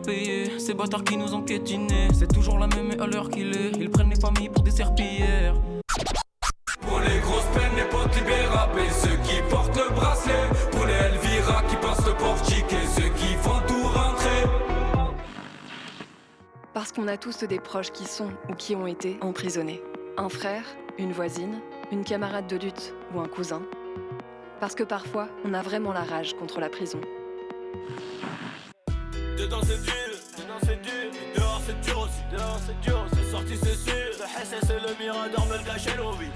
payer. Ces bâtards qui nous ont piétinés, c'est toujours la même et à l'heure qu'il est. Ils prennent les familles pour des serpillères. Pour les grosses peines, les potes libérés, et ceux qui portent le bracelet. Pour les Elvira qui passent le portique et ceux qui font tout rentrer. Parce qu'on a tous des proches qui sont ou qui ont été emprisonnés. Un frère, une voisine, une camarade de lutte ou un cousin. Parce que parfois, on a vraiment la rage contre la prison. Dedans c'est dur, et dehors c'est dur aussi, c'est sorti c'est sûr, le SS et le Mirador me le cachaient l'envie.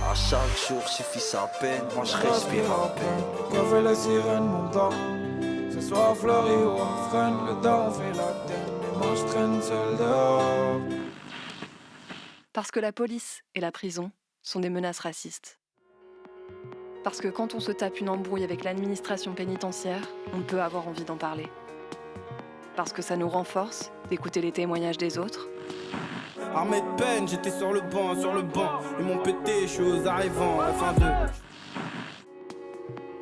À chaque jour suffit sa peine, moi je respire en peine. Quand fait la sirène mon temps, ce soit à Fleury ou à Fresnes, le daron fait la tête, et moi je traîne seul dehors. Parce que la police et la prison sont des menaces racistes. Parce que quand on se tape une embrouille avec l'administration pénitentiaire, on peut avoir envie d'en parler. Parce que ça nous renforce d'écouter les témoignages des autres. Armé de peine, j'étais sur le banc, ils m'ont pété, je suis aux arrivants, enfin de...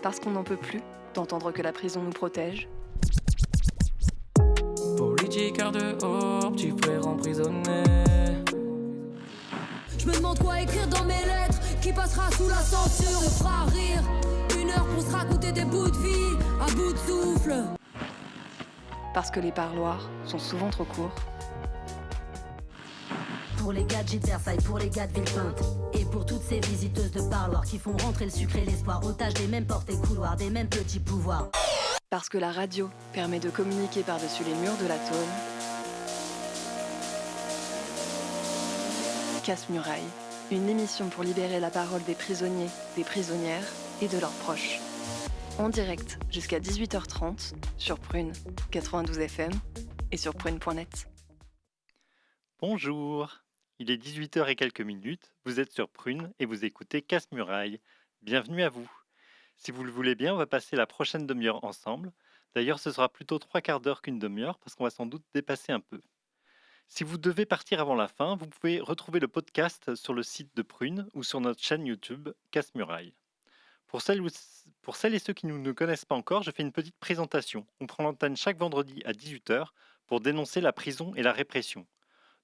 Parce qu'on n'en peut plus d'entendre que la prison nous protège. Politique dehors, petit frère emprisonné. Je me demande quoi écrire dans mes lettres, qui passera sous la censure, me fera rire. 1 heure pour se raconter des bouts de vie, à bout de souffle. Parce que les parloirs sont souvent trop courts. Pour les gars de Gîtes Versailles, pour les gars de Villepinte. Et pour toutes ces visiteuses de parloirs qui font rentrer le sucre et l'espoir, otages des mêmes portes et couloirs, des mêmes petits pouvoirs. Parce que la radio permet de communiquer par-dessus les murs de la tôle. Casse-Muraille, une émission pour libérer la parole des prisonniers, des prisonnières et de leurs proches. En direct jusqu'à 18h30 sur Prune 92 FM et sur prune.net. Bonjour, il est 18h et quelques minutes, vous êtes sur Prune et vous écoutez Casse-Muraille. Bienvenue à vous. Si vous le voulez bien, on va passer la prochaine demi-heure ensemble. D'ailleurs, ce sera plutôt 3/4 d'heure qu'une demi-heure parce qu'on va sans doute dépasser un peu. Si vous devez partir avant la fin, vous pouvez retrouver le podcast sur le site de Prune ou sur notre chaîne YouTube Casse-Muraille. Pour celles et ceux qui ne nous connaissent pas encore, je fais une petite présentation. On prend l'antenne chaque vendredi à 18h pour dénoncer la prison et la répression.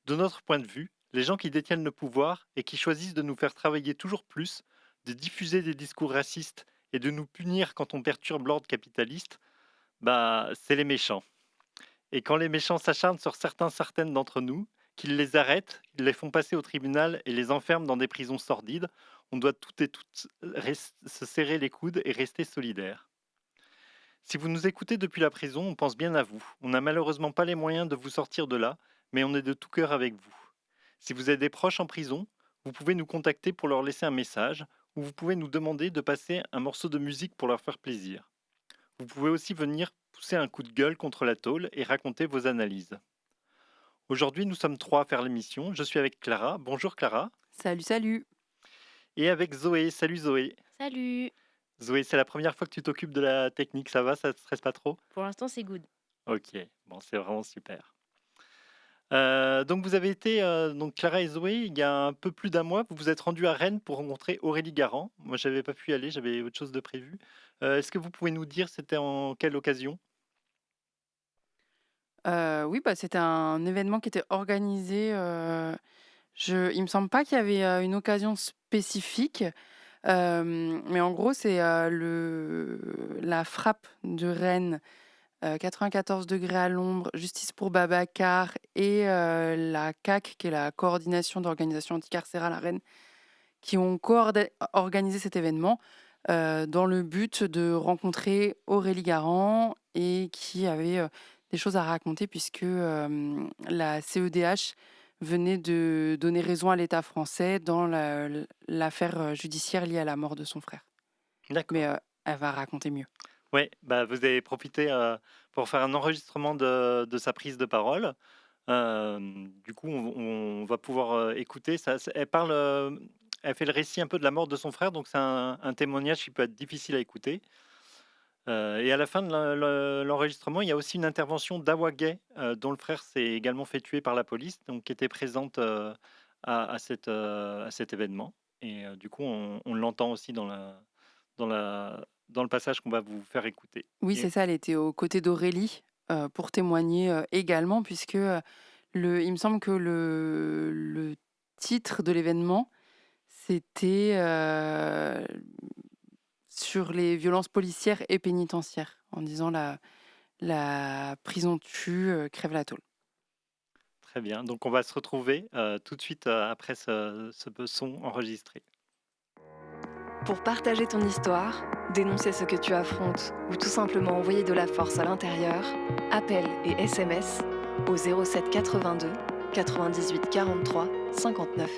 De notre point de vue, les gens qui détiennent le pouvoir et qui choisissent de nous faire travailler toujours plus, de diffuser des discours racistes et de nous punir quand on perturbe l'ordre capitaliste, c'est les méchants. Et quand les méchants s'acharnent sur certaines d'entre nous, qu'ils les arrêtent, ils les font passer au tribunal et les enferment dans des prisons sordides, on doit toutes et toutes se serrer les coudes et rester solidaires. Si vous nous écoutez depuis la prison, on pense bien à vous. On n'a malheureusement pas les moyens de vous sortir de là, mais on est de tout cœur avec vous. Si vous avez des proches en prison, vous pouvez nous contacter pour leur laisser un message, ou vous pouvez nous demander de passer un morceau de musique pour leur faire plaisir. Vous pouvez aussi venir pousser un coup de gueule contre la tôle et raconter vos analyses. Aujourd'hui, nous sommes 3 à faire l'émission. Je suis avec Clara. Bonjour Clara. Salut. Et avec Zoé. Salut Zoé. Salut. Zoé, c'est la première fois que tu t'occupes de la technique, ça va? Ça te stresse pas trop? Pour l'instant, c'est good. Ok, bon, c'est vraiment super. Donc vous avez été, donc Clara et Zoé, il y a un peu plus d'un mois, vous vous êtes rendus à Rennes pour rencontrer Aurélie Garand. Moi, j'avais pas pu y aller, j'avais autre chose de prévu. Est-ce que vous pouvez nous dire c'était en quelle occasion? Oui, c'était un événement qui était organisé. Il me semble pas qu'il y avait une occasion spécifique, mais en gros, c'est la frappe de Rennes, 94 degrés à l'ombre, Justice pour Babacar et la CAC, qui est la coordination d'organisation anticarcérale à Rennes, qui ont organisé cet événement dans le but de rencontrer Aurélie Garand et qui avait des choses à raconter puisque la CEDH venait de donner raison à l'État français dans l'affaire judiciaire liée à la mort de son frère. D'accord. Mais elle va raconter mieux. Ouais, vous avez profité pour faire un enregistrement de sa prise de parole. Du coup, on va pouvoir écouter. Elle parle, elle fait le récit un peu de la mort de son frère, donc c'est un témoignage qui peut être difficile à écouter. Et à la fin de l'enregistrement, il y a aussi une intervention d'Awa Gay, dont le frère s'est également fait tuer par la police, donc qui était présente à cet événement. Et du coup, on l'entend aussi dans le passage qu'on va vous faire écouter. Oui, Et- c'est ça, elle était aux côtés d'Aurélie pour témoigner également, puisque il me semble que le titre de l'événement, c'était sur les violences policières et pénitentiaires, en disant la prison tue, crève la tôle. Très bien. Donc, on va se retrouver tout de suite après ce son enregistré. Pour partager ton histoire, dénoncer ce que tu affrontes ou tout simplement envoyer de la force à l'intérieur, appel et SMS au 07 82 98 43 59.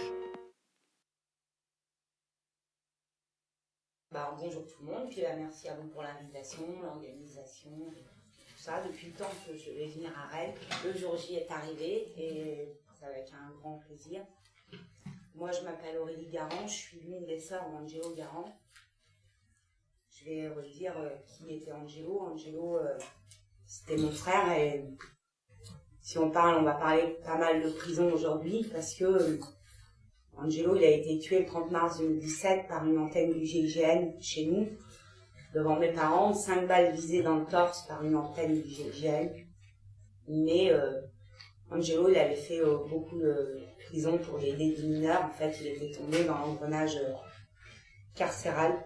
Bonjour tout le monde, puis merci à vous pour l'invitation, l'organisation, tout ça. Depuis le temps que je vais venir à Rennes, le jour J est arrivé et ça va être un grand plaisir. Moi je m'appelle Aurélie Garand, je suis l'une des sœurs d'Angelo Garand. Je vais redire qui était Angelo. Angelo, c'était mon frère et si on va parler pas mal de prison aujourd'hui parce que Angelo, il a été tué le 30 mars 2017 par une antenne du GIGN chez nous, devant mes parents, 5 balles visées dans le torse par une antenne du GIGN. Mais Angelo, il avait fait beaucoup de prison pour les délits mineurs. En fait, il était tombé dans l'engrenage carcéral.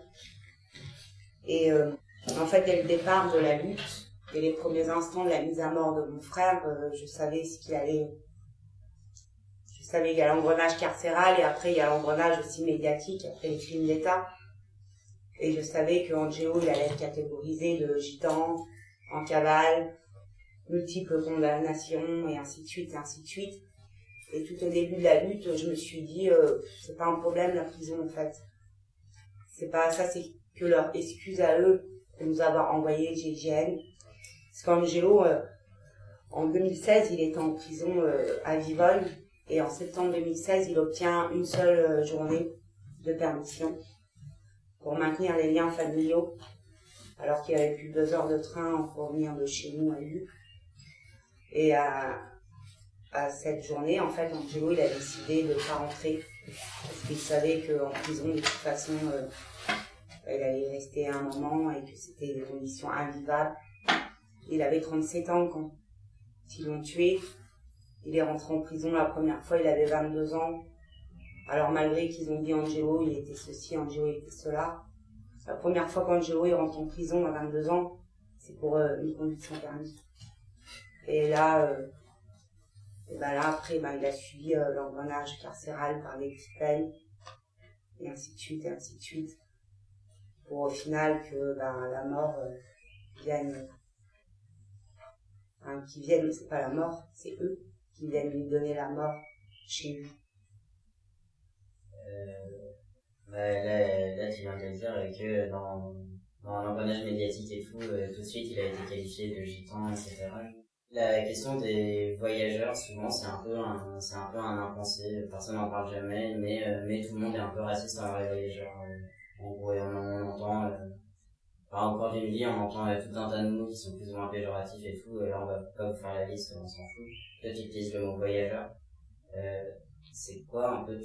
Et en fait, dès le départ de la lutte, dès les premiers instants de la mise à mort de mon frère, je savais ce qu'il allait... Je savais qu'il y a l'engrenage carcéral et après il y a l'engrenage aussi médiatique, après les crimes d'État. Et je savais que Angelo, il allait être catégorisé de gitan, en cavale, multiples condamnations et ainsi de suite, et ainsi de suite. Et tout au début de la lutte, je me suis dit, c'est pas un problème la prison en fait. C'est pas ça, c'est que leur excuse à eux de nous avoir envoyé le GIGN. Parce qu'Angelo, en 2016, il était en prison à Vivonne. Et en septembre 2016, il obtient une seule journée de permission pour maintenir les liens familiaux, alors qu'il n'y avait plus 2 heures de train pour venir de chez nous à lui. Et à cette journée, en fait, Angelo, il a décidé de ne pas rentrer, parce qu'il savait qu'en prison, de toute façon, il allait rester un moment et que c'était des conditions invivables. Il avait 37 ans quand ils l'ont tué. Il est rentré en prison la première fois, il avait 22 ans. Alors malgré qu'ils ont dit Angelo, il était ceci, Angelo, il était cela. La première fois qu'Angelo il rentre en prison à 22 ans, c'est pour une conduction permis. Et là, après, il a suivi l'engrenage carcéral par les peines, et ainsi de suite, et ainsi de suite. Pour au final que la mort vienne. Qui viennent, c'est pas la mort, c'est eux qui viennent lui donner la mort chez lui. Là, tu viens de dire que dans l'engrenage médiatique et tout de suite, il a été qualifié de gitan, etc. La question des voyageurs, souvent, c'est un peu un impensé. Personne n'en parle jamais, mais tout le monde est un peu raciste envers les voyageurs. En gros, et on entend... encore d'une vie, on entend tout un tas de mots qui sont plus ou moins péjoratifs et tout, et là on va pas vous faire la liste, on s'en fout. Toi tu utilises le mot voyageur. C'est quoi un peu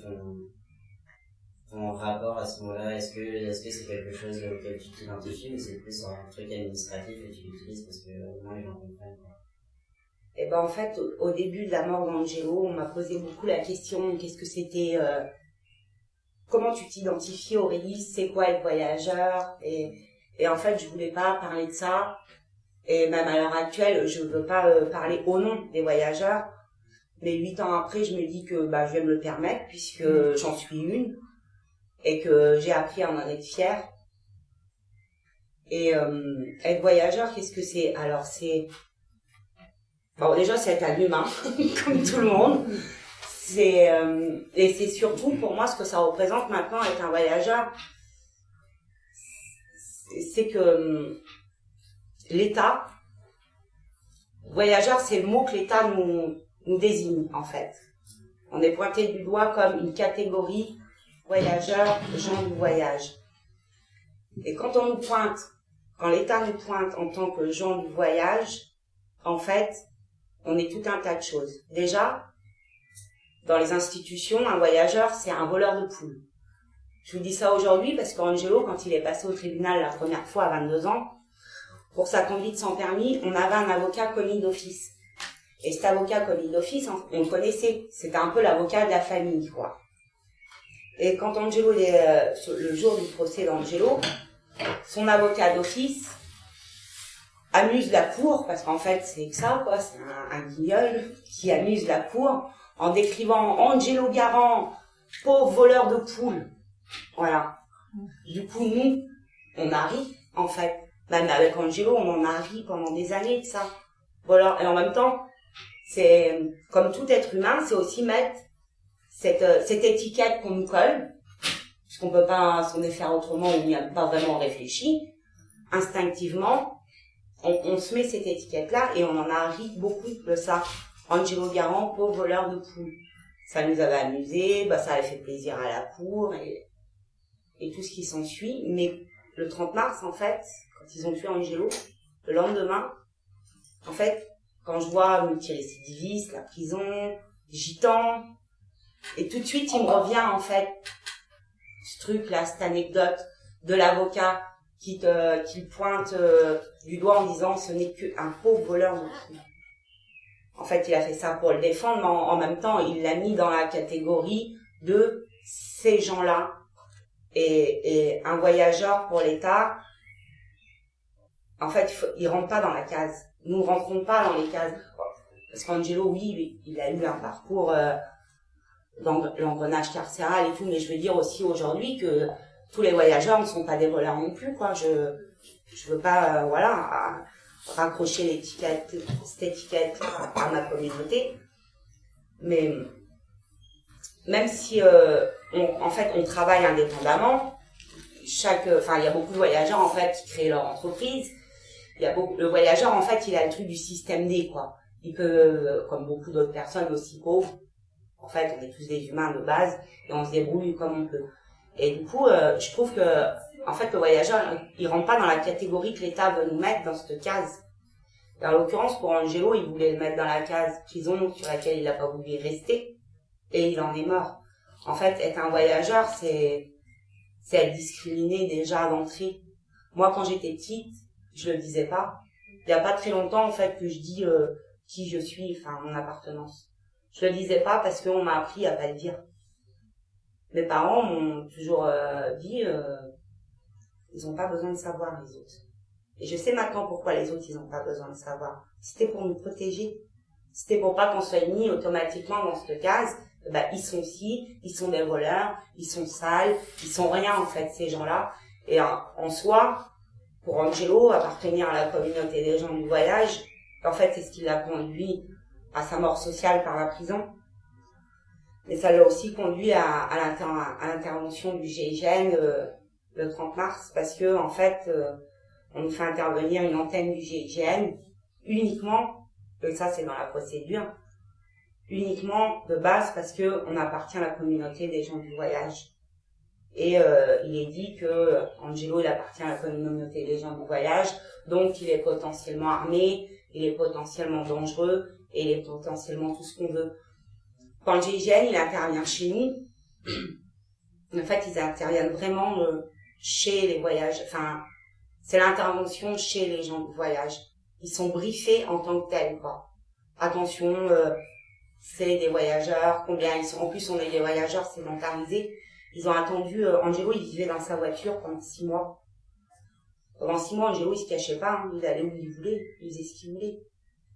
ton rapport à ce mot-là? Est-ce que c'est quelque chose auquel tu t'identifies ou c'est plus un truc administratif et tu l'utilises parce que au moins les gens comprennent quoi? Et en fait, au début de la mort d'Angelo, on m'a posé beaucoup la question, qu'est-ce que c'était, comment tu t'identifies Aurélie, c'est quoi être voyageur? Et en fait, je voulais pas parler de ça. Et même à l'heure actuelle, je veux pas parler au nom des voyageurs. Mais 8 ans après, je me dis que je vais me le permettre puisque j'en suis une et que j'ai appris à en être fière. Et être voyageur, qu'est-ce que c'est? Alors c'est... Bon, déjà, c'est être un humain, comme tout le monde. Et c'est surtout pour moi ce que ça représente maintenant être un voyageur. C'est que l'État, voyageur, c'est le mot que l'État nous désigne, en fait. On est pointé du doigt comme une catégorie voyageurs, gens du voyage. Et quand l'État nous pointe en tant que gens du voyage, en fait, on est tout un tas de choses. Déjà, dans les institutions, un voyageur, c'est un voleur de poules. Je vous dis ça aujourd'hui parce qu'Angelo, quand il est passé au tribunal la première fois à 22 ans, pour sa conduite sans permis, on avait un avocat commis d'office. Et cet avocat commis d'office, on le connaissait. C'était un peu l'avocat de la famille, quoi. Et quand Angelo, le jour du procès d'Angelo, son avocat d'office amuse la cour, parce qu'en fait, c'est que ça, quoi. C'est un guignol qui amuse la cour en décrivant Angelo Garant, pauvre voleur de poules. Voilà. Du coup, nous, on a ri, en fait. Même avec Angelo, on en a ri pendant des années de ça. Voilà. Et en même temps, c'est, comme tout être humain, c'est aussi mettre cette étiquette qu'on nous colle, puisqu'on peut pas s'en défaire autrement, on n'y a pas vraiment réfléchi. Instinctivement, on se met cette étiquette-là et on en a ri beaucoup de ça. Angelo Garant, pauvre voleur de poules. Ça nous avait amusé, ça avait fait plaisir à la cour et tout ce qui s'ensuit. Mais le 30 mars, en fait, quand ils ont tué Angelo, le lendemain, en fait, quand je vois multirécidiviste, la prison, gitan, et tout de suite, il me revient, en fait, ce truc-là, cette anecdote de l'avocat qui pointe du doigt en disant ce n'est qu'un pauvre voleur de poules. En fait, il a fait ça pour le défendre, mais en même temps, il l'a mis dans la catégorie de ces gens-là. Et un voyageur pour l'État, en fait, il rentre pas dans la case. Nous ne rentrons pas dans les cases. Parce qu'Angelo, oui, il a eu un parcours dans l'engrenage carcéral et tout, mais je veux dire aussi aujourd'hui que tous les voyageurs ne sont pas des voleurs non plus, quoi. Je veux pas, raccrocher cette étiquette à ma communauté. Mais même si on travaille indépendamment, il y a beaucoup de voyageurs en fait qui créent leur entreprise. Le voyageur en fait il a le truc du système D, quoi. Il peut, comme beaucoup d'autres personnes aussi pauvres, en fait on est tous des humains de base et on se débrouille comme on peut. Et du coup je trouve que en fait le voyageur il rentre pas dans la catégorie que l'État veut nous mettre dans cette case. Et en l'occurrence pour Angelo il voulait le mettre dans la case prison sur laquelle il n'a pas voulu rester et il en est mort. En fait être un voyageur c'est être discriminé déjà à l'entrée. Moi quand j'étais petite je le disais pas. Il y a pas très longtemps en fait que je dis qui je suis, enfin mon appartenance. Je le disais pas parce qu'on m'a appris à pas le dire. Mes parents m'ont toujours dit ils ont pas besoin de savoir les autres. Et je sais maintenant pourquoi les autres ils ont pas besoin de savoir. C'était pour nous protéger. C'était pour pas qu'on soit mis automatiquement dans cette case. Ils sont ci, ils sont des voleurs, ils sont sales, ils sont rien en fait ces gens-là. Et en soi, pour Angelo, appartenir à la communauté des gens du voyage, en fait c'est ce qui l'a conduit à sa mort sociale par la prison. Mais ça l'a aussi conduit à l'intervention du GIGN le 30 mars, parce que en fait on nous fait intervenir une antenne du GIGN uniquement, et ça c'est dans la procédure, uniquement de base parce que on appartient à la communauté des gens du voyage. Et il est dit que Angelo il appartient à la communauté des gens du voyage, donc il est potentiellement armé, il est potentiellement dangereux, et il est potentiellement tout ce qu'on veut. Quand le GIGN il intervient chez nous, en fait ils interviennent vraiment chez les voyages, enfin c'est l'intervention chez les gens du voyage. Ils sont briefés en tant que tels, quoi. Attention, c'est des voyageurs, combien ils sont. En plus on est des voyageurs sédentarisés. Ils ont attendu, Angelo il vivait dans sa voiture pendant 6 mois. Pendant 6 mois, Angelo il se cachait pas, hein. Il allait où il voulait, il faisait ce qu'il voulait.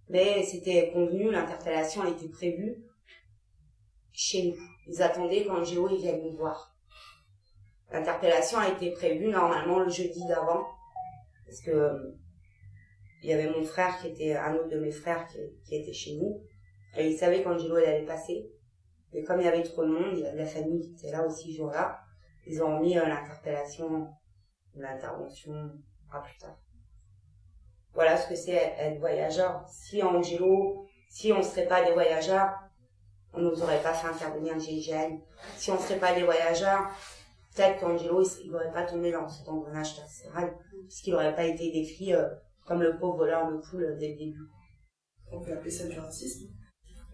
Mais c'était convenu, l'interpellation a été prévue chez nous. Ils attendaient qu'Angelo il vienne nous voir. L'interpellation a été prévue normalement le jeudi d'avant, parce que il y avait mon frère qui était, un autre de mes frères qui était chez nous, et il savait qu'Angelo allait passer. Et comme il y avait trop de monde, il y avait la famille qui était là aussi ce jour-là, ils ont mis l'interpellation, l'intervention à plus tard. Voilà ce que c'est être voyageur. Si on serait pas des voyageurs, on nous aurait pas fait intervenir le GIGN. Si on serait pas des voyageurs, peut-être qu'Angelo il n'aurait pas tombé dans cet engrenage carcéral, puisqu'il n'aurait pas été décrit comme le pauvre voleur de poules dès le début. On peut appeler ça du racisme.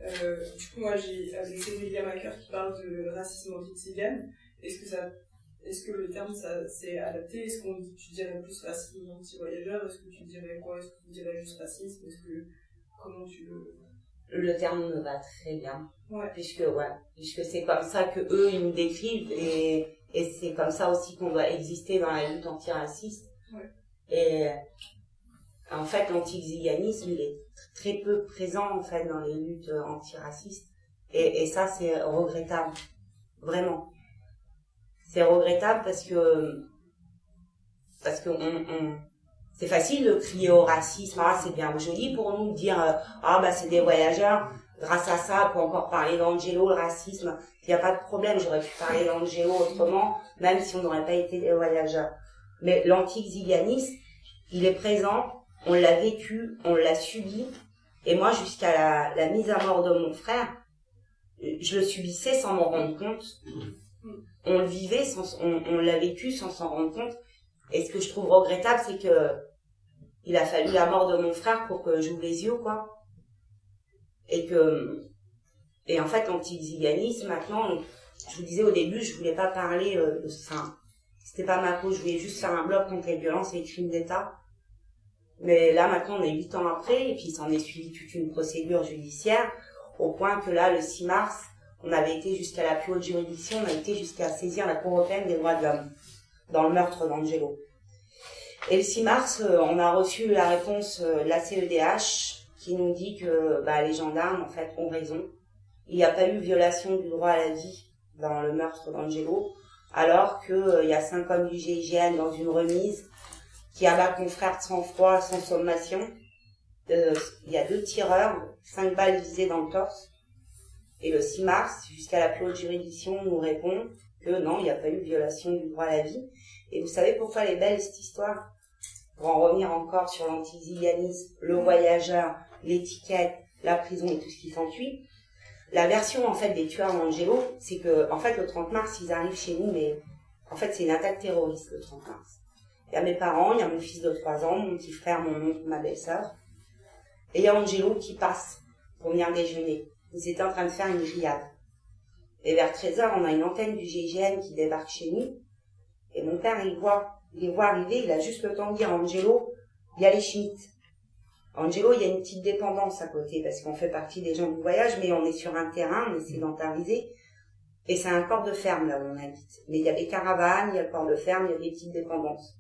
Du coup, moi, avec Céline Macker qui parle de racisme anti-tzigane, est-ce Est-ce que le terme c'est adapté? Est-ce que tu dirais plus racisme anti-voyageur? Est-ce que tu dirais quoi? Est-ce que tu dirais juste racisme? Comment tu le... Le terme me va très bien. Ouais. Puisque c'est comme ça que eux ils nous décrivent et c'est comme ça aussi qu'on doit exister dans la lutte antiraciste. Ouais. Et en fait, l'antixiganisme, il est très peu présent en fait dans les luttes antiracistes. Et ça, c'est regrettable. Vraiment. C'est regrettable parce que c'est facile de crier au racisme. Ah, c'est bien joli pour nous de dire c'est des voyageurs. Grâce à ça, on peut encore parler d'Angelo, le racisme. Il n'y a pas de problème, j'aurais pu parler d'Angelo autrement, même si on n'aurait pas été des voyageurs. Mais l'antixiganisme, il est présent, on l'a vécu, on l'a subi. Et moi, jusqu'à la mise à mort de mon frère, je le subissais sans m'en rendre compte. On le vivait, on l'a vécu sans s'en rendre compte. Et ce que je trouve regrettable, c'est que il a fallu la mort de mon frère pour que j'ouvre les yeux, quoi. Et en fait, l'antixiganisme, maintenant, je vous disais au début, je voulais pas parler de ça. C'était pas ma cause, je voulais juste faire un blog contre les violences et les crimes d'État. Mais là, maintenant, on est 8 ans après, et puis il s'en est suivi toute une procédure judiciaire, au point que là, le 6 mars, on avait été jusqu'à la plus haute juridiction, on a été jusqu'à saisir la Cour européenne des droits de l'homme, dans le meurtre d'Angelo. Et le 6 mars, on a reçu la réponse de la CEDH, qui nous dit que les gendarmes, en fait, ont raison. Il n'y a pas eu violation du droit à la vie dans le meurtre d'Angelo, alors qu'il y a 5 hommes du GIGN dans une remise qui abattent mon frère de sang-froid sans sommation. Il y a 2 tireurs, 5 balles visées dans le torse. Et le 6 mars, jusqu'à la plus haute juridiction, on nous répond que non, il n'y a pas eu violation du droit à la vie. Et vous savez pourquoi elle est belle, cette histoire? Pour en revenir encore sur l'antiziganisme, le voyageur, l'étiquette, la prison et tout ce qui s'ensuit. La version, en fait, des tueurs d'Angelo, c'est que, en fait, le 30 mars, ils arrivent chez nous, mais en fait, c'est une attaque terroriste, le 30 mars. Il y a mes parents, il y a mon fils de 3 ans, mon petit frère, mon oncle, ma belle-sœur. Et il y a Angelo qui passe pour venir déjeuner. Ils étaient en train de faire une grillade. Et vers 13h, on a une antenne du GIGN qui débarque chez nous. Et mon père, il les voit arriver, il a juste le temps de dire à Angelo, il y a les Schmitt. Angelo, il y a une petite dépendance à côté, parce qu'on fait partie des gens du voyage, mais on est sur un terrain, on est sédentarisé. Et c'est un corps de ferme, là où on habite. Mais il y a des caravanes, il y a le corps de ferme, il y a des petites dépendances.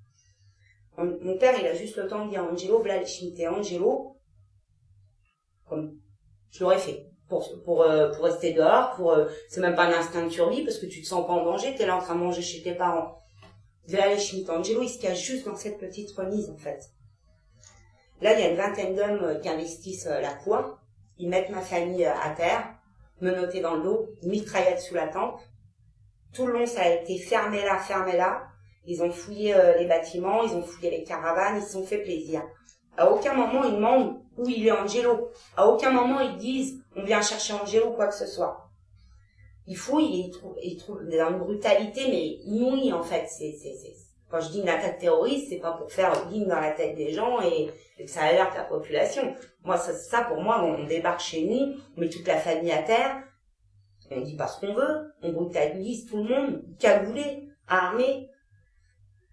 Mon père, il a juste le temps de dire à Angelo, voilà les Schmitt. Et Angelo, comme je l'aurais fait. Pour rester dehors, c'est même pas un instinct de survie, parce que tu te sens pas en danger, t'es là en train de manger chez tes parents. Vers les Schmitt. Angelo, il se cache juste dans cette petite remise, en fait. Là, il y a une vingtaine d'hommes qui investissent la cour. Ils mettent ma famille à terre, menottés dans le dos, mitraillettes sous la tempe. Tout le long, ça a été fermé là. Ils ont fouillé les bâtiments, ils ont fouillé les caravanes, ils se sont fait plaisir. À aucun moment, ils demandent où il est Angelo. À aucun moment, ils disent on vient chercher Angelo ou quoi que ce soit. Ils fouillent et ils trouvent dans une brutalité, mais inouïe, en fait. Quand je dis une attaque terroriste, c'est pas pour faire ligne dans la tête des gens et que ça alerte la population. Moi, ça pour moi, on débarque chez nous, on met toute la famille à terre, on dit pas ce qu'on veut, on brutalise tout le monde, cagoulé, armé.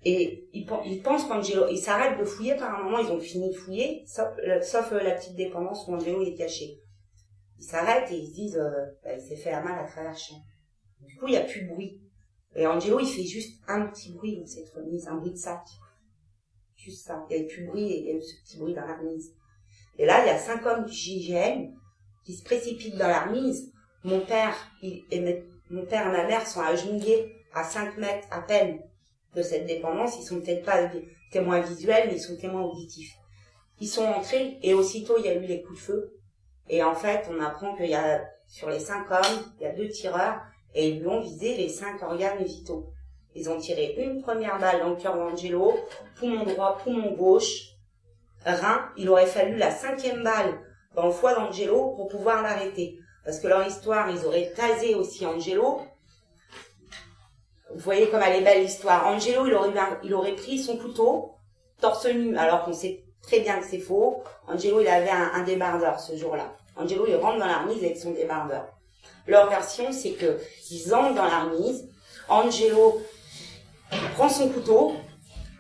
Et ils pensent qu'Angelo, ils s'arrêtent de fouiller par un moment, ils ont fini de fouiller, sauf la petite dépendance où Angelo est caché. Ils s'arrêtent et ils se disent, il s'est fait la malle à travers le champ. Du coup, il n'y a plus de bruit. Et Angelo, il fait juste un petit bruit dans cette remise, un bruit de sac. Juste ça. Il n'y a plus de bruit et il y a eu ce petit bruit dans la remise. Et là, il y a 5 hommes du GIGN qui se précipitent dans la remise. Mon père et ma mère sont agenouillés à 5 mètres à peine de cette dépendance. Ils sont peut-être pas témoins visuels, mais ils sont témoins auditifs. Ils sont entrés et aussitôt, il y a eu les coups de feu. Et en fait, on apprend qu'il y a, sur les 5 hommes, il y a 2 tireurs et ils lui ont visé les 5 organes vitaux. Ils ont tiré une première balle dans le cœur d'Angelo, poumon droit, poumon gauche, rein. Il aurait fallu la 5e balle dans le foie d'Angelo pour pouvoir l'arrêter. Parce que leur histoire, ils auraient tasé aussi Angelo. Vous voyez comme elle est belle l'histoire. Angelo, il aurait pris son couteau, torse nu, alors qu'on sait très bien que c'est faux. Angelo, il avait un débardeur ce jour-là. Angelo, il rentre dans la remise avec son débardeur. Leur version, c'est que ils entrent dans la remise. Angelo, il prend son couteau,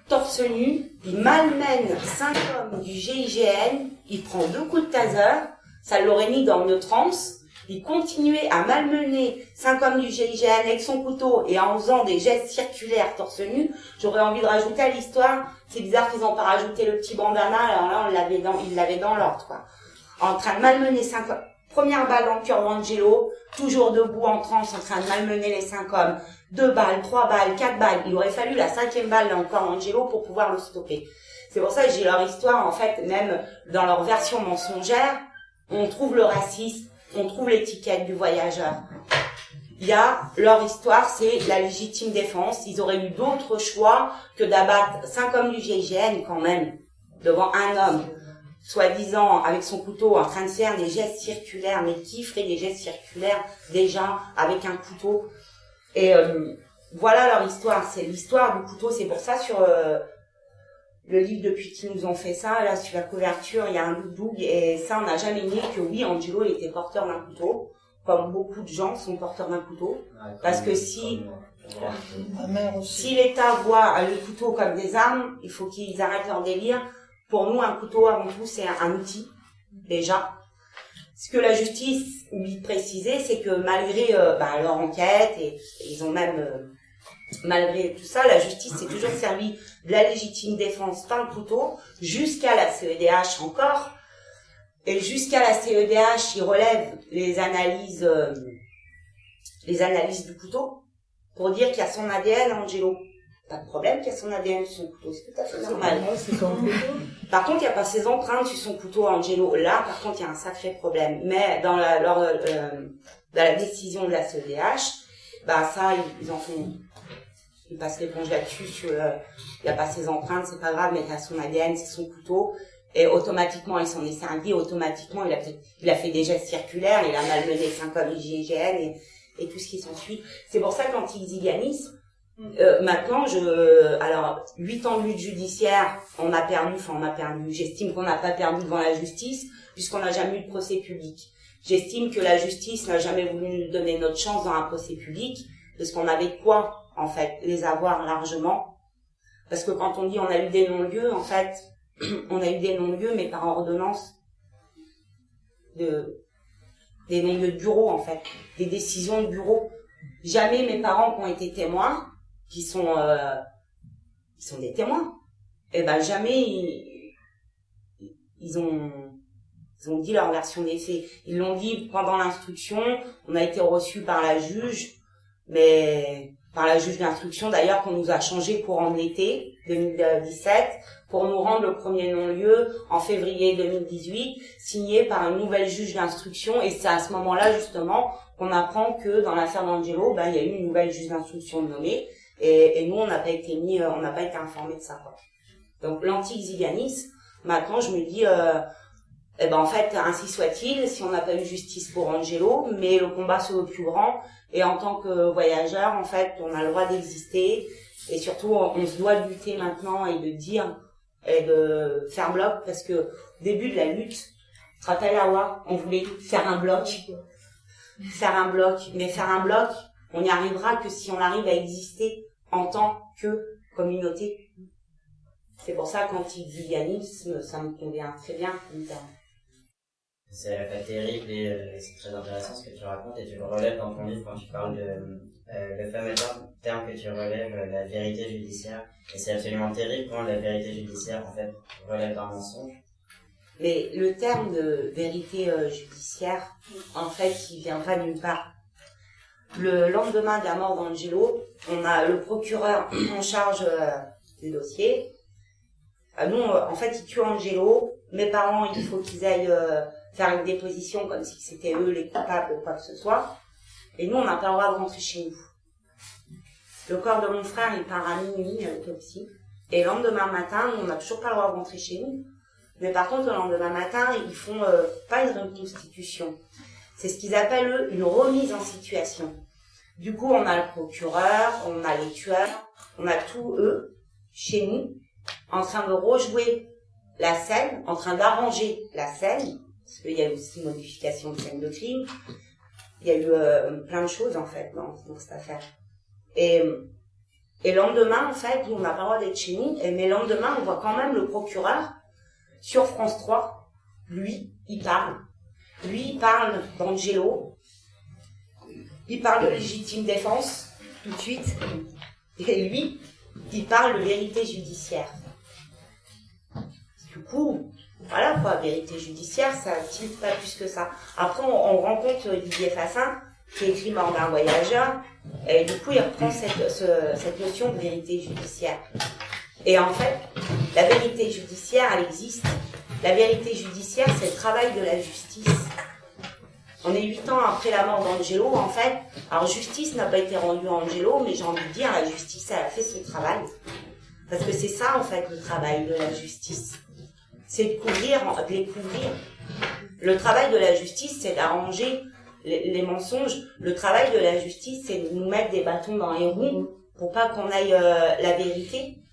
torse nu, il malmène 5 hommes du GIGN, il prend 2 coups de taser, ça l'aurait mis dans une transe. Il continuait à malmener 5 hommes du GIGN avec son couteau et en faisant des gestes circulaires torse nu. J'aurais envie de rajouter à l'histoire, c'est bizarre qu'ils n'ont pas rajouté le petit bandana, alors là il l'avait dans l'ordre, quoi. En train de malmener 5 hommes. Première balle dans le cœur d'Angelo, toujours debout en transe, en train de malmener les 5 hommes. 2 balles, 3 balles, 4 balles. Il aurait fallu la 5e balle dans le corps d'Angelo pour pouvoir le stopper. C'est pour ça que j'ai leur histoire, en fait, même dans leur version mensongère, on trouve le racisme, on trouve l'étiquette du voyageur. Il y a leur histoire, c'est la légitime défense. Ils auraient eu d'autres choix que d'abattre 5 hommes du GIGN quand même, devant un homme, soi-disant avec son couteau en train de faire des gestes circulaires. Mais qui ferait des gestes circulaires déjà avec un couteau? Et voilà leur histoire, c'est l'histoire du couteau. C'est pour ça sur le livre Depuis qu'ils nous ont fait ça, là sur la couverture il y a un doug et ça on n'a jamais nié que oui, Angelo il était porteur d'un couteau, comme beaucoup de gens sont porteurs d'un couteau, parce que si l'État voit le couteau comme des armes, il faut qu'ils arrêtent leur délire. Pour nous un couteau avant tout c'est un outil déjà. Ce que la justice oublie de préciser, c'est que malgré leur enquête et ils ont même malgré tout ça, la justice s'est toujours servi de la légitime défense par le couteau, jusqu'à la CEDH encore. Et jusqu'à la CEDH, ils relèvent les analyses du couteau, pour dire qu'il y a son ADN, Angelo. Pas de problème qu'il y a son ADN sur son couteau, c'est tout à fait normal. Par contre, il n'y a pas ses empreintes sur son couteau, Angelo. Là, par contre, il y a un sacré problème. Mais dans la décision de la CEDH, ça, ils en font... Il passe l'éponge là-dessus, il n'y a pas ses empreintes, c'est pas grave, mais il a son ADN, c'est son couteau, et automatiquement, il s'en est servi, automatiquement, il a fait des gestes circulaires, il a malmené 5 hommes du GIGN, et tout ce qui s'ensuit. C'est pour ça que l'anti-zyganisme, maintenant, alors, 8 ans de lutte judiciaire, on a perdu, j'estime qu'on n'a pas perdu devant la justice, puisqu'on n'a jamais eu de procès public. J'estime que la justice n'a jamais voulu nous donner notre chance dans un procès public, parce qu'on avait quoi en fait, les avoir largement. Parce que quand on dit on a eu des non-lieux, en fait, on a eu des non-lieux, mais par ordonnance des non-lieux de bureau, en fait, des décisions de bureau. Jamais mes parents qui ont été témoins, qui sont des témoins, jamais ils ont dit leur version des faits. Ils l'ont dit pendant l'instruction, on a été reçus par la juge, mais par la juge d'instruction d'ailleurs qu'on nous a changé courant de l'été 2017 pour nous rendre le premier non-lieu en février 2018 signé par une nouvelle juge d'instruction, et c'est à ce moment-là justement qu'on apprend que dans l'affaire d'Angelo, il y a eu une nouvelle juge d'instruction nommée et nous on n'a pas été informés de ça, quoi. Donc l'anti-zyganisme, maintenant je me dis en fait ainsi soit-il, si on n'a pas eu justice pour Angelo, mais le combat se veut plus grand. Et en tant que voyageur, en fait, on a le droit d'exister. Et surtout, on se doit de lutter maintenant et de dire, et de faire bloc, parce que au début de la lutte, tu te rappelles, Awa, on voulait faire un bloc. Mais faire un bloc, on n'y arrivera que si on arrive à exister en tant que communauté. C'est pour ça qu'anti-zyganisme, ça me convient très bien comme terme. C'est pas terrible et c'est très intéressant ce que tu racontes, et tu le relèves dans ton livre quand tu parles de le fameux terme que tu relèves, la vérité judiciaire. Et c'est absolument terrible quand la vérité judiciaire en fait relève d'un mensonge. Mais le terme de vérité judiciaire, en fait, il vient pas nulle part. Le lendemain de la mort d'Angelo, on a le procureur en charge du dossier. Nous, en fait, ils tuent Angelo. Mes parents, il faut qu'ils aillent faire une déposition comme si c'était eux les coupables ou quoi que ce soit. Et nous, on n'a pas le droit de rentrer chez nous. Le corps de mon frère, il part à minuit à l'autopsie. Et le lendemain matin, on n'a toujours pas le droit de rentrer chez nous. Mais par contre, le lendemain matin, ils font pas une reconstitution. C'est ce qu'ils appellent, eux, une remise en situation. Du coup, on a le procureur, on a les tueurs, on a tous eux, chez nous, en train de rejouer la scène, en train d'arranger la scène, parce qu'il y a aussi modification de scène de crime. Il y a eu plein de choses, en fait, dans cette affaire. Et Et le lendemain, en fait, nous, on n'a pas le droit d'être chez nous, mais le lendemain, on voit quand même le procureur sur France 3. Lui, il parle. Lui, il parle d'Angelo. Il parle de légitime défense, tout de suite. Et lui, il parle de vérité judiciaire. Du coup, voilà quoi, vérité judiciaire, ça tilte pas plus que ça. Après, on rencontre Didier Fassin, qui écrit Mort d'un voyageur, et du coup, il reprend cette notion de vérité judiciaire. Et en fait, la vérité judiciaire, elle existe. La vérité judiciaire, c'est le travail de la justice. On est 8 ans après la mort d'Angelo, en fait. Alors, justice n'a pas été rendue à Angelo, mais j'ai envie de dire, la justice, elle a fait son travail. Parce que c'est ça, en fait, le travail de la justice. C'est de les couvrir. Le travail de la justice, c'est d'arranger les mensonges. Le travail de la justice, c'est de nous mettre des bâtons dans les roues pour pas qu'on aille la vérité.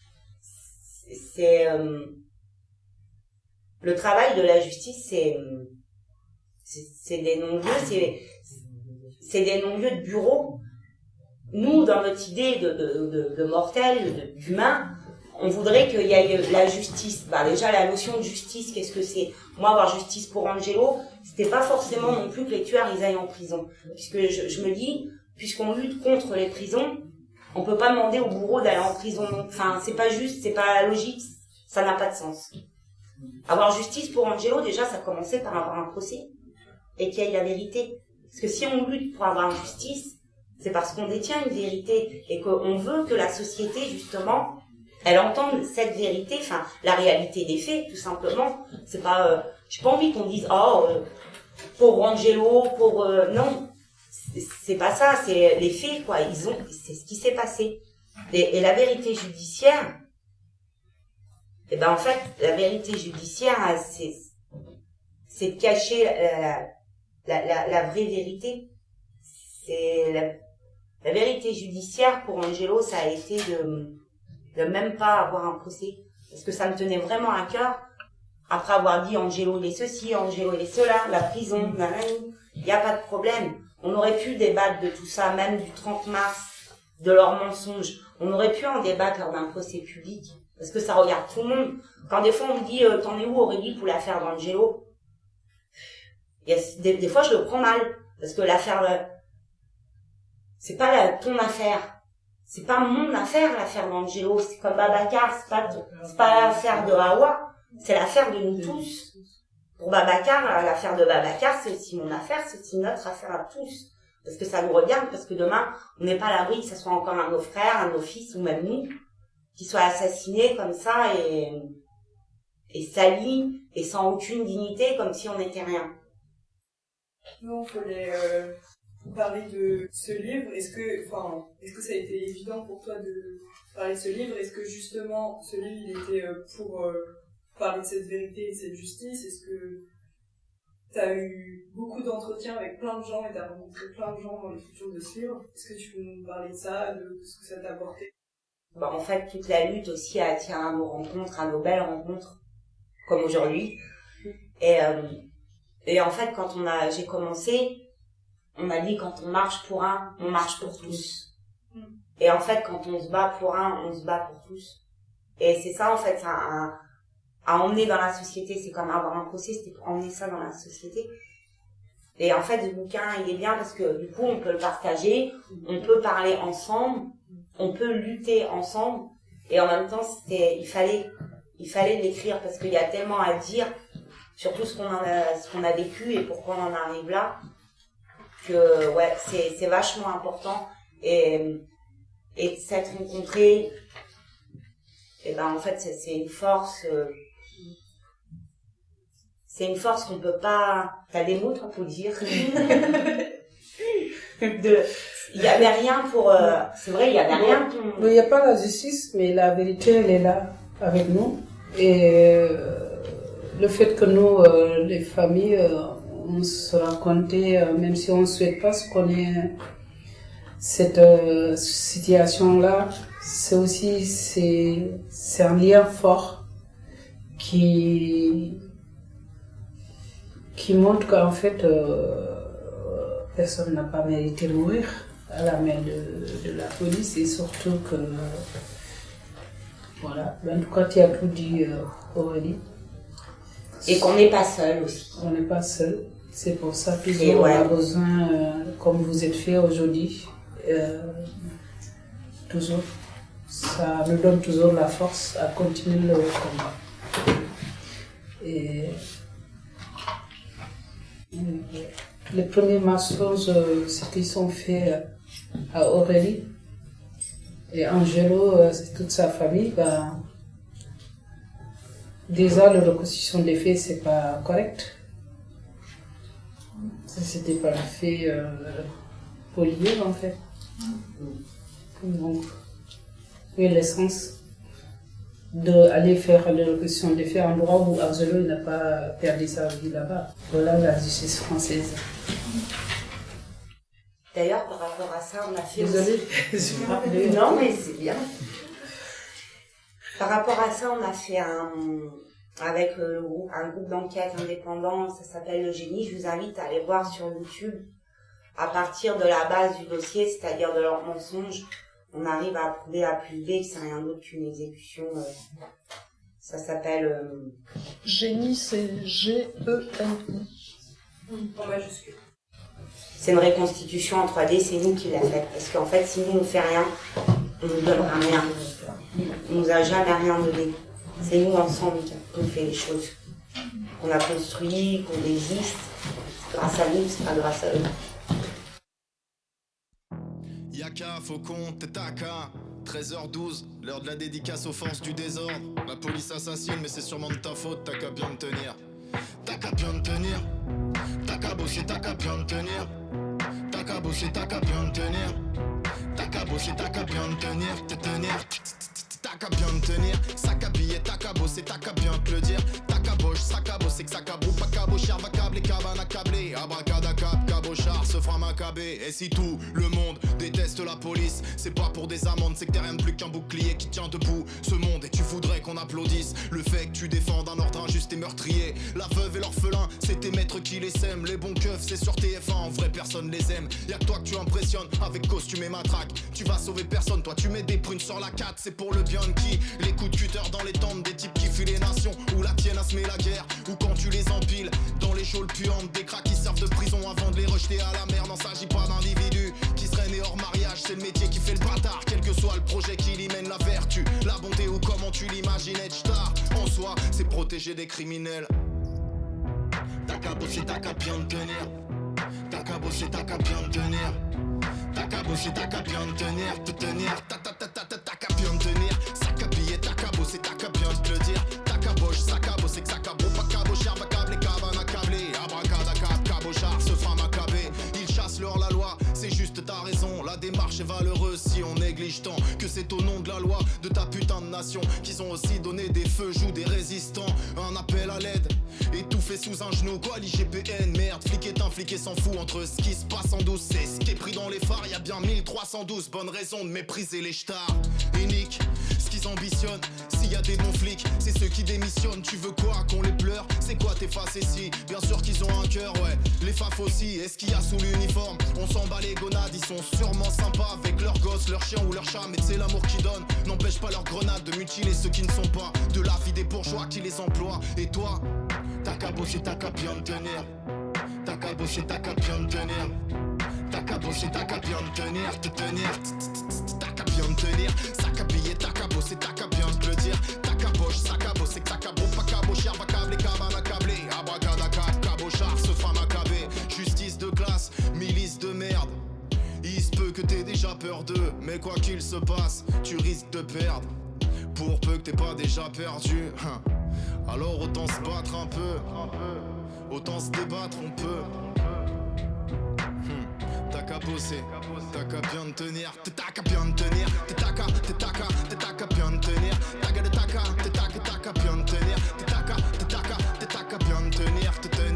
Le travail de la justice, c'est des non-lieux, c'est des non-lieux de bureau. Nous, dans notre idée de mortel, d'humain, on voudrait qu'il y ait la justice. Déjà, la notion de justice, qu'est-ce que c'est? Moi, avoir justice pour Angelo, c'était pas forcément non plus que les tueurs, ils aillent en prison. Puisque je me dis, puisqu'on lutte contre les prisons, on peut pas demander au bourreau d'aller en prison. Enfin, c'est pas juste, c'est pas logique, ça n'a pas de sens. Avoir justice pour Angelo, déjà, ça commençait par avoir un procès. Et qu'il y ait la vérité. Parce que si on lutte pour avoir justice, c'est parce qu'on détient une vérité. Et qu'on veut que la société, justement, elle entende cette vérité, enfin, la réalité des faits, tout simplement. C'est pas, j'ai pas envie qu'on dise, pauvre Angelo, non. C'est pas ça, c'est les faits, quoi. C'est ce qui s'est passé. Et la vérité judiciaire, en fait, la vérité judiciaire, c'est de cacher la vraie vérité. C'est la vérité judiciaire pour Angelo, ça a été de même pas avoir un procès. Parce que ça me tenait vraiment à cœur. Après avoir dit Angelo il est ceci, Angelo il est cela, la prison, il n'y a pas de problème. On aurait pu débattre de tout ça, même du 30 mars, de leurs mensonges. On aurait pu en débattre lors d'un procès public. Parce que ça regarde tout le monde. Quand des fois on me dit t'en es où Aurélie pour l'affaire d'Angelo? Des fois je le prends mal. Parce que l'affaire, c'est pas ton affaire. C'est pas mon affaire, l'affaire d'Angelo. C'est comme Babacar, c'est pas l'affaire de Hawa. C'est l'affaire de nous tous. Pour Babacar, l'affaire de Babacar, c'est aussi mon affaire, c'est aussi notre affaire à tous. Parce que ça nous regarde, parce que demain, on n'est pas à l'abri que ce soit encore un de nos frères, un de nos fils, ou même nous, qui soient assassinés comme ça, et salis, et sans aucune dignité, comme si on n'était rien. Nous, il fallait parler de ce livre. Est-ce que ça a été évident pour toi de parler de ce livre? Est-ce que justement, ce livre, il était pour parler de cette vérité et de cette justice? Est-ce que tu as eu beaucoup d'entretiens avec plein de gens et tu as rencontré plein de gens dans l'écriture de ce livre? Est-ce que tu peux nous parler de ça, de ce que ça t'a apporté? En fait, toute la lutte aussi a attiré à nos rencontres, à nos belles rencontres, comme aujourd'hui. Et en fait, quand j'ai commencé, on m'a dit quand on marche pour un, on marche pour tous. Et en fait, quand on se bat pour un, on se bat pour tous. Et c'est ça, en fait, à emmener dans la société, c'est comme avoir un procès, c'est pour emmener ça dans la société. Et en fait, ce bouquin, il est bien parce que du coup, on peut le partager, on peut parler ensemble, on peut lutter ensemble. Et en même temps, il fallait l'écrire parce qu'il y a tellement à dire, surtout ce qu'on a vécu et pourquoi on en arrive là, que ouais, c'est vachement important. Et de s'être rencontrés, en fait, c'est une force. C'est une force qu'on peut pas. T'as des mots, toi, pour dire. Il y avait rien pour. C'est vrai, il y avait rien pour. Il n'y a pas la justice, mais la vérité, elle est là avec nous. Et le fait que nous, les familles, on se racontait, même si on ne souhaite pas se connaître cette situation-là, c'est aussi c'est un lien fort qui montre qu'en fait personne n'a pas mérité de mourir. à la main de la police et surtout que, voilà, en tout cas tu as tout dit Aurélie. Et qu'on n'est pas seul aussi. On n'est pas seul, c'est pour ça qu'on a besoin, comme vous êtes fait aujourd'hui, toujours, ça nous donne toujours la force à continuer le combat. Et les premiers mensonges, ce qu'ils sont faits à Aurélie et Angelo, toute sa famille, déjà la reconstitution des faits, c'est pas correct. C'était pas le fait polier en fait. Donc, oui, l'essence d'aller faire la reconstitution des faits à un endroit où Angelo n'a pas perdu sa vie là-bas. Voilà la justice française. D'ailleurs, par rapport à ça, on a fait Désolée, aussi... Non, mais c'est bien. Par rapport à ça, on a fait avec un groupe d'enquête indépendant, ça s'appelle Le Génie. Je vous invite à aller voir sur YouTube. À partir de la base du dossier, c'est-à-dire de leurs mensonges, on arrive à prouver à plus B que c'est rien d'autre qu'une exécution. Ça s'appelle... Génie, c'est G-E-N-I. En majuscule. C'est une reconstitution en 3D, c'est nous qui l'a faite. Parce qu'en fait, si nous on fait rien, on nous donnera rien. On nous a jamais rien donné. C'est nous ensemble qu'on fait les choses. Qu'on a construit, qu'on existe. C'est grâce à nous, c'est pas grâce à eux. Yaka, Faucon, Tetaka, 13h12, l'heure de la dédicace aux forces du désordre. La police assassine, mais c'est sûrement de ta faute, t'as qu'à bien te tenir. T'as qu'à bien te tenir. T'as qu'à bosser, t'as qu'à bien te tenir. T'as qu'à bosser, t'as qu'à bien te tenir. T'as qu'à bosser, t'as qu'à bien te tenir. Te tenir. T'as qu'à bien te tenir. Sac à billet, t'as qu'à bosser, t'as qu'à bien te le dire. T'as qu'à boche, sac à bosser, que ça cabrou, pas cabochard, va câbler, cabane accablé. Abracadacap, cabochard, se fera macabé. Et si tout le monde déteste la police, c'est pas pour des amendes, c'est que t'es rien de plus qu'un bouclier qui tient debout ce monde. Et tu voudrais qu'on applaudisse le fait que tu défendes un ordre injuste et meurtrier. La veuve et l'orphelin, c'est tes maîtres qui les sèment. Les bons keufs, c'est sur TF1, en vrai personne les aime. Y'a que toi que tu impressionnes avec costume et matraque. Tu vas sauver personne, toi tu mets des prunes sur la 4, c'est pour le bien de qui? Les coups de cutter dans les tentes des types qui fuient les nations, ou la tienne à semer la guerre, ou quand tu les empiles dans les geôles puantes, des cracks qui servent de prison avant de les rejeter à la mer. Non, s'agit pas d'individus qui seraient nés hors mariage, c'est le métier qui fait le bâtard, quel que soit le projet qui y mène la vertu, la bonté ou comment tu l'imaginais. Star en soi, c'est protéger des criminels. T'as qu'à bosser, t'as qu'à bien te tenir. T'as qu'à bosser, t'as qu'à bien te tenir. T'as qu'à bosser, t'as qu'à bien te tenir. Te tenir, t'as qu'à bien te tenir. Sac à billet, t'as qu'à bosser, t'as qu'à bien te le dire. T'as qu'à boche, sac à bosser, que ça cabot, pas cabochard, va câbler, cabane accablé. Abracadacap, cabochard, se fera macabé. Ils chassent leur la loi, c'est juste ta raison. La démarche est valeureuse si on néglige tant que c'est au nom de la loi de ta putain de nation qu'ils ont aussi donné des feux, jouent des résistants. Un appel à l'aide, étouffé sous un genou. Quoi l'IGPN, merde, flic est un flic et s'en fout. Entre ce qui se passe en douce et ce qui est pris dans les phares, y'a bien 1312 bonnes raisons de mépriser les stars. Et nique ce qu'ils ambitionnent. S'il y a des bons flics, c'est ceux qui démissionnent. Tu veux quoi, qu'on les pleure? C'est quoi tes faces ici? Bien sûr qu'ils ont un cœur, ouais, les faf aussi. Est-ce qu'il y a sous l'uniforme? On s'en bat les gonades, ils sont sûrement sympas avec leurs gosses, leurs chiens ou leurs chats. Mais c'est l'amour qui donne, n'empêche pas leurs grenades de mutiler ceux qui ne sont pas de la vie des bourgeois qui les emploient. Et toi, t'as qu'à bosser, t'as qu'à bien te tenir. T'as qu'à bosser, t'as qu'à bien te tenir. T'as qu'à bosser, t'as qu'à bien te tenir. Te tenir, t'as qu'à bien te tenir. Sac à billet, t'as qu'à bosser, t'as qu'à bien te le dire. T'as qu'à boche, sac à bosser, que ça cabot, pas cabochard, va câbler, cabane accablé. Abracadacap, cabochard, se fera macabé. Justice de classe, milice de merde. Il se peut que t'aies déjà peur d'eux, mais quoi qu'il se passe, tu risques de perdre. Pour peu que t'aies pas déjà perdu, alors autant se battre un peu, autant se débattre on peut. T'as qu'à bosser, t'as qu'à bien te tenir, t'as qu'à bien te tenir, t'as qu'à bien te tenir, t'as qu'à bien te tenir, t'as qu'à bien te tenir, t'as qu'à bien te tenir, t'as qu'à bien te tenir, t'as qu'à bien te tenir,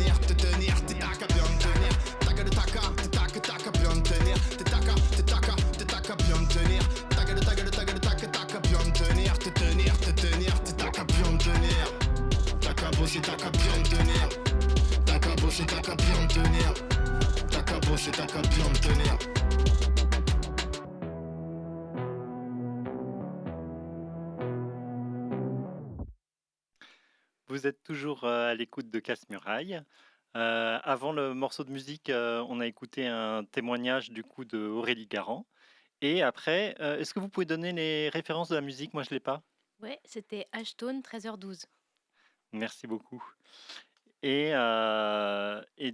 t'as qu'à bien te tenir, t'as qu'à bosser, t'as qu'à bien te tenir, t'as qu'à bosser, t'as qu'à bien te tenir, t'as qu'à bosser, t'as qu'à bien te tenir. Vous êtes toujours à l'écoute de Casse-Muraille. Avant le morceau de musique, on a écouté un témoignage du coup de Aurélie Garand. Et après, est-ce que vous pouvez donner les références de la musique? Moi, je ne l'ai pas. Ouais, c'était Ashton, 13h12. Merci beaucoup. Et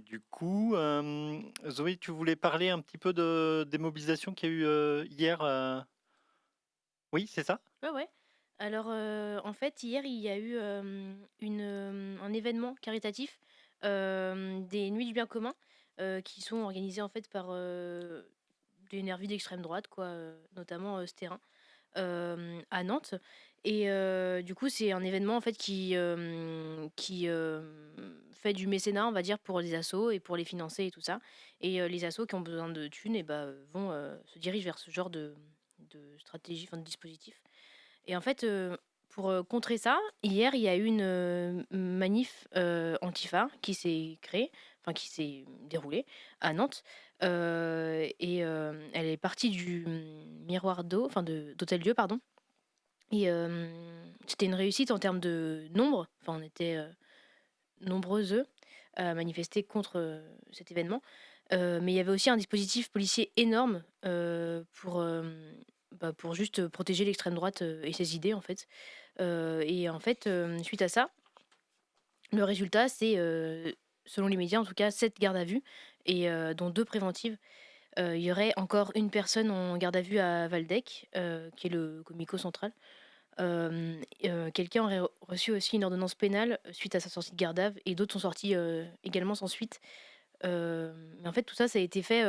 du coup, Zoé, tu voulais parler un petit peu des mobilisations qu'il y a eu hier Oui, c'est ça? Ouais, ouais. Alors, en fait, hier, il y a eu un événement caritatif des Nuits du Bien commun qui sont organisés en fait par des nervis d'extrême droite, quoi, notamment ce terrain à Nantes. Et du coup, c'est un événement en fait qui fait du mécénat, on va dire, pour les assos et pour les financer et tout ça. Et les assos qui ont besoin de thunes et bah, vont se dirigent vers ce genre de stratégie, enfin de dispositif. Et en fait, pour contrer ça, hier, il y a eu une manif Antifa qui s'est créée, enfin qui s'est déroulée à Nantes. Et elle est partie du Miroir d'eau, enfin d'Hôtel Dieu, pardon. Et c'était une réussite en termes de nombre. Enfin, on était nombreux à manifester contre cet événement. Mais il y avait aussi un dispositif policier énorme pour juste protéger l'extrême droite et ses idées, en fait. Et en fait, suite à ça, le résultat, c'est, selon les médias en tout cas, 7 gardes à vue, et dont 2 préventives. Il y aurait encore une personne en garde à vue à Valdec, qui est le comico central. Quelqu'un aurait reçu aussi une ordonnance pénale suite à sa sortie de garde à vue, et d'autres sont sortis également sans suite. Mais en fait, tout ça, ça a été fait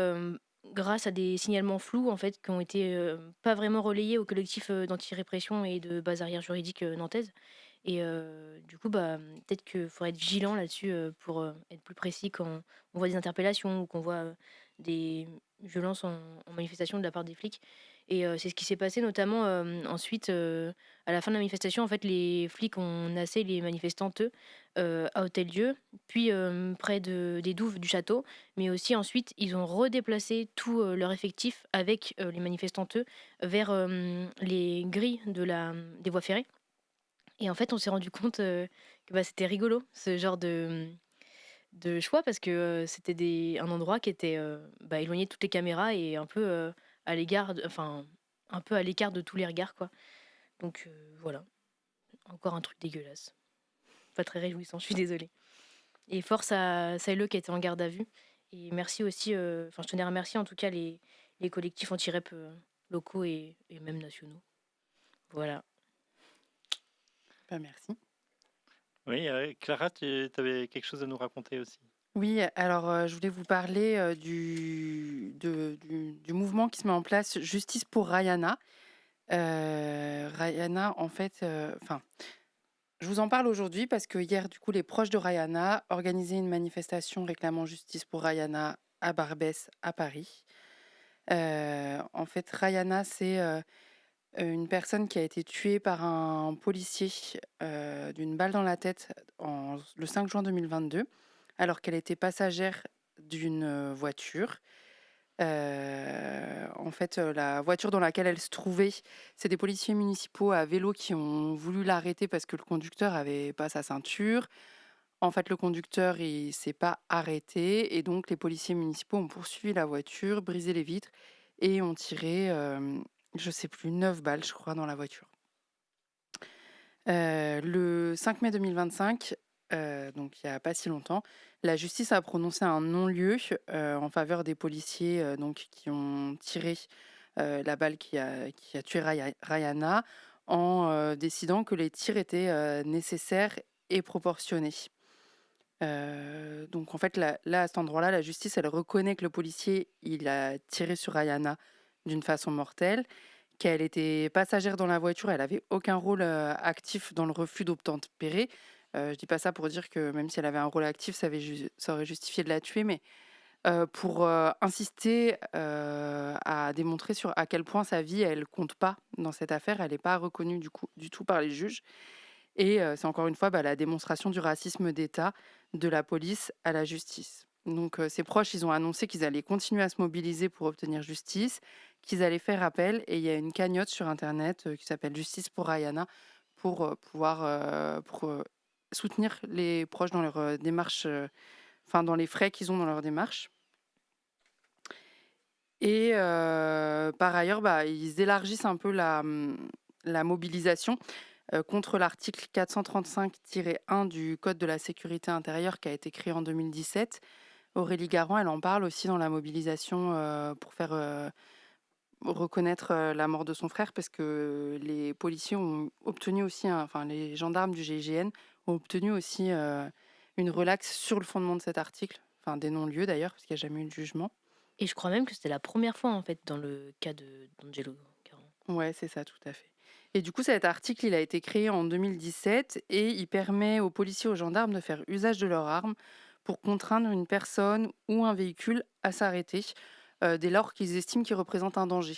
grâce à des signalements flous, en fait, qui ont été pas vraiment relayés au collectif d'anti-répression et de base arrière juridique nantaise. Et du coup, bah, peut-être qu'il faudrait être vigilant là-dessus pour être plus précis quand on voit des interpellations ou qu'on voit des violences en manifestation de la part des flics. Et c'est ce qui s'est passé notamment ensuite, à la fin de la manifestation. En fait, les flics ont nassé les manifestantes à Hôtel-Dieu, puis près des douves du château. Mais aussi ensuite, ils ont redéplacé tout leur effectif avec les manifestantes vers les grilles des voies ferrées. Et en fait, on s'est rendu compte que bah, c'était rigolo, ce genre de choix, parce que c'était un endroit qui était bah, éloigné de toutes les caméras et un peu à l'égard, enfin, un peu à l'écart de tous les regards, quoi. Donc voilà, encore un truc dégueulasse. Pas très réjouissant, je suis désolée. Et force à Saïle qui était en garde à vue. Et merci aussi, enfin, je tenais à remercier en tout cas les collectifs anti-rep locaux et même nationaux. Voilà. Bah, merci. Oui, Clara, tu avais quelque chose à nous raconter aussi. Oui, alors je voulais vous parler du mouvement qui se met en place, Justice pour Rayana. Rayana, en fait, enfin, je vous en parle aujourd'hui parce que hier, du coup, les proches de Rayana organisaient une manifestation réclamant justice pour Rayana à Barbès, à Paris. En fait, Rayana, c'est une personne qui a été tuée par un policier d'une balle dans la tête le 5 juin 2022, alors qu'elle était passagère d'une voiture. En fait, la voiture dans laquelle elle se trouvait, c'est des policiers municipaux à vélo qui ont voulu l'arrêter parce que le conducteur avait pas sa ceinture. En fait, le conducteur, il s'est pas arrêté, et donc les policiers municipaux ont poursuivi la voiture, brisé les vitres et ont tiré, je sais plus, 9 balles, je crois, dans la voiture. Le 5 mai 2025, donc il n'y a pas si longtemps, la justice a prononcé un non-lieu en faveur des policiers donc, qui ont tiré la balle qui a tué Rayana, en décidant que les tirs étaient nécessaires et proportionnés. Donc en fait, là, à cet endroit-là, la justice, elle reconnaît que le policier, il a tiré sur Rayana d'une façon mortelle, qu'elle était passagère dans la voiture, elle avait aucun rôle actif dans le refus d'obtempérer. Je dis pas ça pour dire que même si elle avait un rôle actif, ça aurait justifié de la tuer, mais pour insister à démontrer à quel point sa vie, elle compte pas dans cette affaire, elle n'est pas reconnue du tout par les juges. Et c'est encore une fois la démonstration du racisme d'État de la police à la justice. Donc ses proches, ils ont annoncé qu'ils allaient continuer à se mobiliser pour obtenir justice, qu'ils allaient faire appel, et il y a une cagnotte sur Internet qui s'appelle Justice pour Rayana pour pouvoir soutenir les proches dans leur démarche, enfin dans les frais qu'ils ont dans leur démarche. Et par ailleurs, ils élargissent un peu la mobilisation contre l'article 435-1 du Code de la sécurité intérieure qui a été créé en 2017. Aurélie Garand, elle en parle aussi dans la mobilisation pour faire reconnaître la mort de son frère, parce que les policiers ont obtenu aussi, enfin les gendarmes du GIGN ont obtenu aussi une relaxe sur le fondement de cet article, enfin des non-lieux d'ailleurs, parce qu'il n'y a jamais eu de jugement. Et je crois même que c'était la première fois, en fait, dans le cas d'Angelo Garand. Ouais, c'est ça, tout à fait. Et du coup, cet article, il a été créé en 2017 et il permet aux policiers et aux gendarmes de faire usage de leurs armes pour contraindre une personne ou un véhicule à s'arrêter dès lors qu'ils estiment qu'il représente un danger.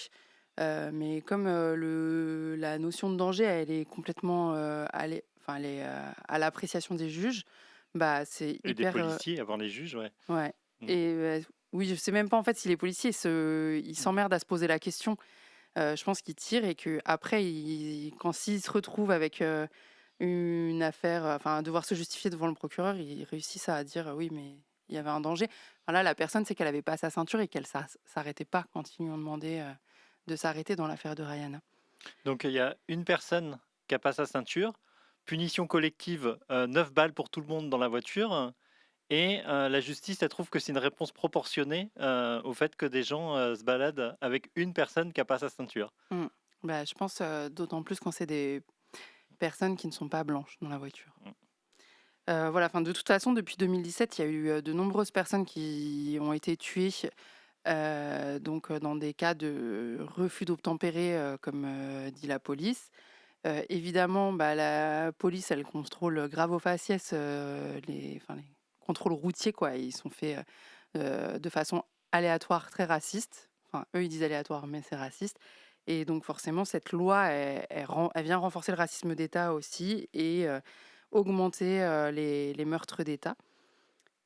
Mais comme la notion de danger, elle est complètement elle est, à l'appréciation des juges, c'est Et des hyper... policiers avant les juges, ouais. Ouais. Mm. Et oui, je sais même pas en fait si les policiers ils s'emmerdent à se poser la question. Je pense qu'ils tirent et que après, s'ils se retrouvent avec une affaire, enfin, à devoir se justifier devant le procureur, ils réussissent à dire oui, mais il y avait un danger. Enfin, là, la personne, c'est qu'elle avait pas sa ceinture et qu'elle s'arrêtait pas quand ils lui ont demandé de s'arrêter dans l'affaire de Ryan. Donc il y a une personne qui n'a pas sa ceinture, punition collective, 9 balles pour tout le monde dans la voiture, et la justice, elle trouve que c'est une réponse proportionnée au fait que des gens se baladent avec une personne qui n'a pas sa ceinture. Je pense d'autant plus quand c'est des personnes qui ne sont pas blanches dans la voiture. Voilà, de toute façon, depuis 2017, il y a eu de nombreuses personnes qui ont été tuées dans des cas de refus d'obtempérer, comme dit la police. Évidemment, la police, elle contrôle grave au faciès les contrôles routiers, quoi. Ils sont faits de façon aléatoire, très raciste. Enfin, eux, ils disent aléatoire, mais c'est raciste. Et donc, forcément, cette loi, elle vient renforcer le racisme d'État aussi et augmenter les meurtres d'État.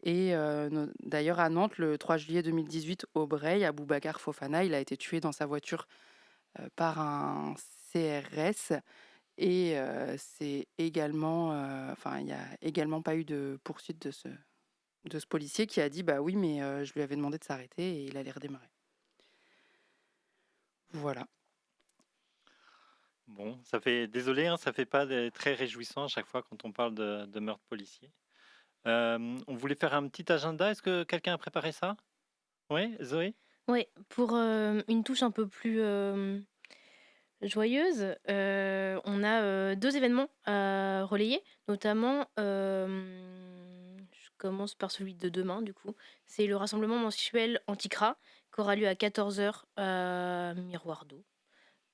Et d'ailleurs, à Nantes, le 3 juillet 2018, au Breil, Aboubacar Fofana, il a été tué dans sa voiture par un CRS. Et c'est également, il n'y a également pas eu de poursuite de ce policier qui a dit oui, mais je lui avais demandé de s'arrêter et il allait redémarrer. Voilà. Bon, ça fait désolé, ça fait pas très réjouissant à chaque fois quand on parle de meurtre policier. On voulait faire un petit agenda. Est-ce que quelqu'un a préparé ça? Oui, Zoé? Oui, pour une touche un peu plus joyeuse, on a 2 événements à relayer, notamment, je commence par celui de demain, du coup. C'est le rassemblement mensuel Anticra qui aura lieu à 14h à Miroir d'Eau.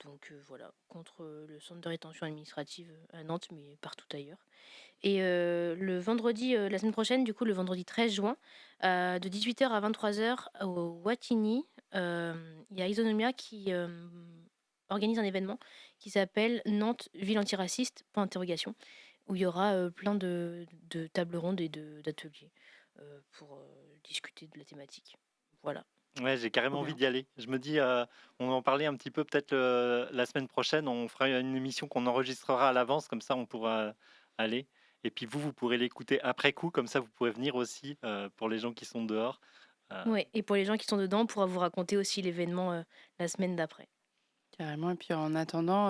Donc voilà, contre le centre de rétention administrative à Nantes, mais partout ailleurs. Et le vendredi, la semaine prochaine, du coup, le vendredi 13 juin, de 18h à 23h au Wattignies, il y a Isonomia qui organise un événement qui s'appelle Nantes, ville antiraciste, point d'interrogation, où il y aura plein de tables rondes et d'ateliers pour discuter de la thématique. Voilà. Ouais, j'ai carrément envie d'y aller. Je me dis, on va en parler un petit peu peut-être la semaine prochaine. On fera une émission qu'on enregistrera à l'avance, comme ça on pourra aller. Et puis vous pourrez l'écouter après coup, comme ça vous pourrez venir aussi pour les gens qui sont dehors. Ouais, et pour les gens qui sont dedans, on pourra vous raconter aussi l'événement la semaine d'après. Carrément. Et puis en attendant,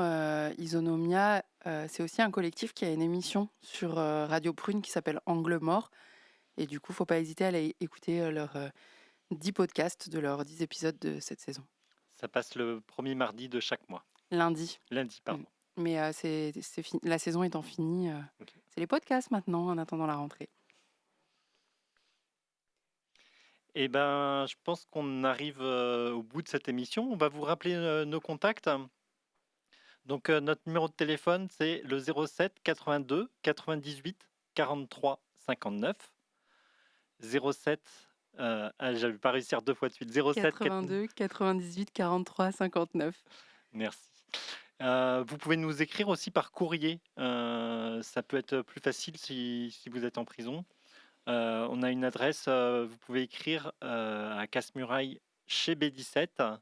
Isonomia, c'est aussi un collectif qui a une émission sur Radio Prune qui s'appelle Angle Mort. Et du coup, faut pas hésiter à aller écouter leurs 10 podcasts de leurs 10 épisodes de cette saison. Ça passe le premier mardi de chaque mois. Lundi. Lundi, pardon. Mais la saison étant finie, c'est les podcasts maintenant, en attendant la rentrée. Eh ben, je pense qu'on arrive au bout de cette émission. On va vous rappeler nos contacts. Donc, notre numéro de téléphone, c'est le 07 82 98 43 59. 07, j'avais pas réussi à faire 2 fois de suite. 07 82 98 43 59. Merci. Vous pouvez nous écrire aussi par courrier. Ça peut être plus facile si vous êtes en prison. On a une adresse, vous pouvez écrire à Casse-Muraille chez B17,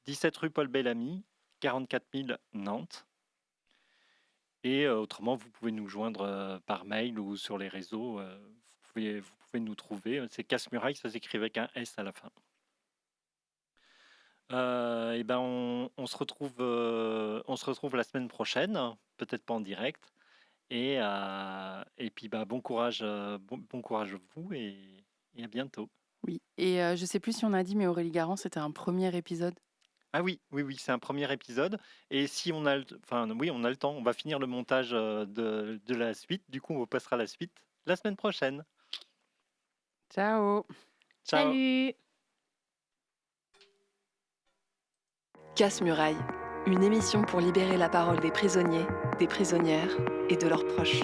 17 rue Paul Bellamy, 44 000 Nantes. Et autrement, vous pouvez nous joindre par mail ou sur les réseaux. Vous pouvez nous trouver. C'est Casse-Muraille, ça s'écrit avec un S à la fin. Et ben on se retrouve la semaine prochaine, peut-être pas en direct. Et puis bon courage à vous et à bientôt. Oui, et je sais plus si on a dit, mais Aurélie Garand, c'était un premier épisode. Ah oui, c'est un premier épisode. Et si on a, on a le temps, on va finir le montage de la suite. Du coup, on vous passera la suite la semaine prochaine. Ciao. Ciao. Salut. Casse-Muraille, une émission pour libérer la parole des prisonniers, des prisonnières et de leurs proches.